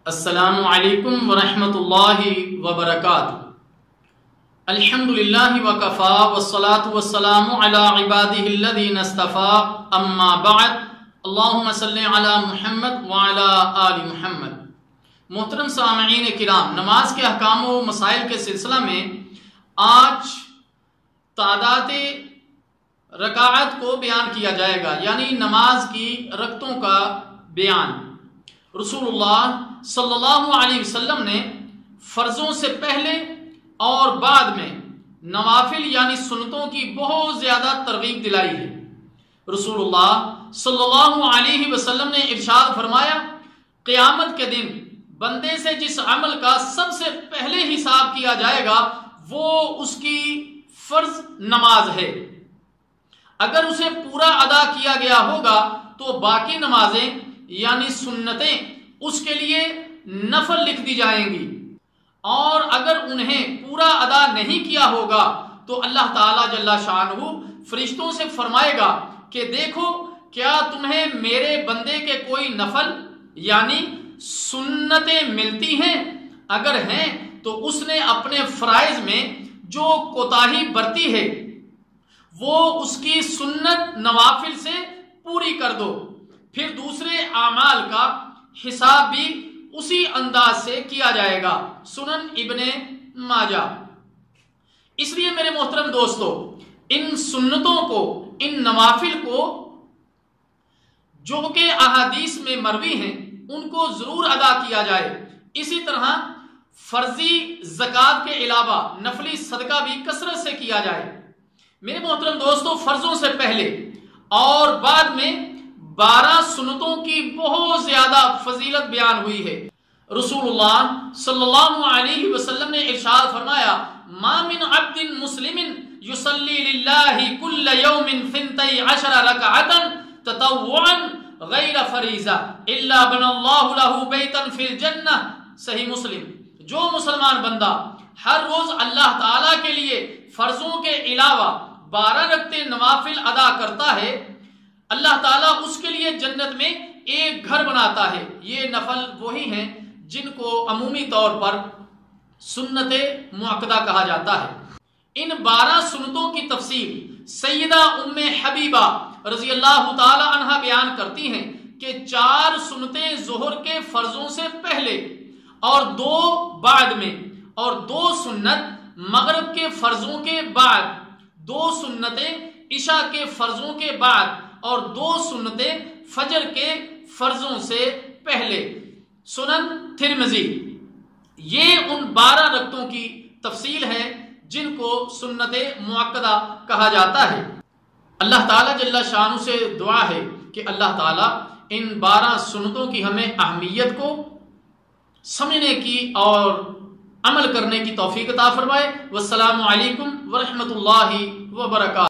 السلام علیکم ورحمۃ اللہ وبرکاتہ۔ الحمدللہ وکفا والصلاة والسلام علی عبادہ الذین اصطفیٰ، اما بعد، اللہم صلی علی محمد وعلی آل محمد۔ محترم سامعین کرام، نماز کے احکام و مسائل کے سلسلہ میں آج تعداد رکعت کو بیان کیا جائے گا، یعنی نماز کی رکعتوں کا بیان۔ رسول اللہ صلی اللہ علیہ وسلم نے فرضوں سے پہلے اور بعد میں نوافل یعنی سنتوں کی بہت زیادہ ترغیب دلائی ہے۔ رسول اللہ صلی اللہ علیہ وسلم نے ارشاد فرمایا، قیامت کے دن بندے سے جس عمل کا سب سے پہلے حساب کیا جائے گا وہ اس کی فرض نماز ہے۔ اگر اسے پورا ادا کیا گیا ہوگا تو باقی نمازیں یعنی سنتیں اس کے لیے نفل لکھ دی جائیں گی، اور اگر انہیں پورا ادا نہیں کیا ہوگا تو اللہ تعالیٰ جل شانہ فرشتوں سے فرمائے گا کہ دیکھو کیا تمہیں میرے بندے کے کوئی نفل یعنی سنتیں ملتی ہیں؟ اگر ہیں تو اس نے اپنے فرائض میں جو کوتاہی برتی ہے وہ اس کی سنت نوافل سے پوری کر دو، پھر دوسرے اعمال کا حساب بھی اسی انداز سے کیا جائے گا۔ سنن ابن ماجہ۔ اس لیے میرے محترم دوستو، ان سنتوں کو، ان نوافل کو جو کہ احادیث میں مروی ہیں ان کو ضرور ادا کیا جائے۔ اسی طرح فرضی زکوٰۃ کے علاوہ نفلی صدقہ بھی کثرت سے کیا جائے۔ میرے محترم دوستو، فرضوں سے پہلے اور بعد میں 12 سنتوں کی بہت زیادہ فضیلت بیان ہوئی ہے۔ رسول اللہ صلی اللہ علیہ وسلم نے ارشاد فرمایا، ما من عبد مسلم یصلی للہ کل یوم 12 رکعتا تطوعا غیر فریضہ الا بنى اللہ له بیتا فی الجنہ۔ صحیح مسلم۔ جو مسلمان بندہ ہر روز اللہ تعالیٰ کے لیے فرضوں کے علاوہ 12 رکعتیں نوافل ادا کرتا ہے، اللہ تعالیٰ اس کے لیے جنت میں ایک گھر بناتا ہے۔ یہ نفل وہی ہیں جن کو عمومی طور پر سنت مؤکدہ کہا جاتا ہے۔ ان 12 سنتوں کی تفصیل سیدہ ام حبیبہ رضی اللہ تعالی عنہ بیان کرتی ہیں کہ 4 سنتیں ظہر کے فرضوں سے پہلے اور 2 بعد میں، اور 2 سنت مغرب کے فرضوں کے بعد، 2 سنتیں عشاء کے فرضوں کے بعد، اور 2 سنتیں فجر کے فرضوں سے پہلے۔ سنن ترمذی۔ یہ ان 12 رکعتوں کی تفصیل ہے جن کو سنت مؤکدہ کہا جاتا ہے۔ اللہ تعالیٰ جل شانہ سے دعا ہے کہ اللہ تعالیٰ ان 12 سنتوں کی ہمیں اہمیت کو سمجھنے کی اور عمل کرنے کی توفیق عطا فرمائے۔ والسلام علیکم ورحمۃ اللہ وبرکاتہ۔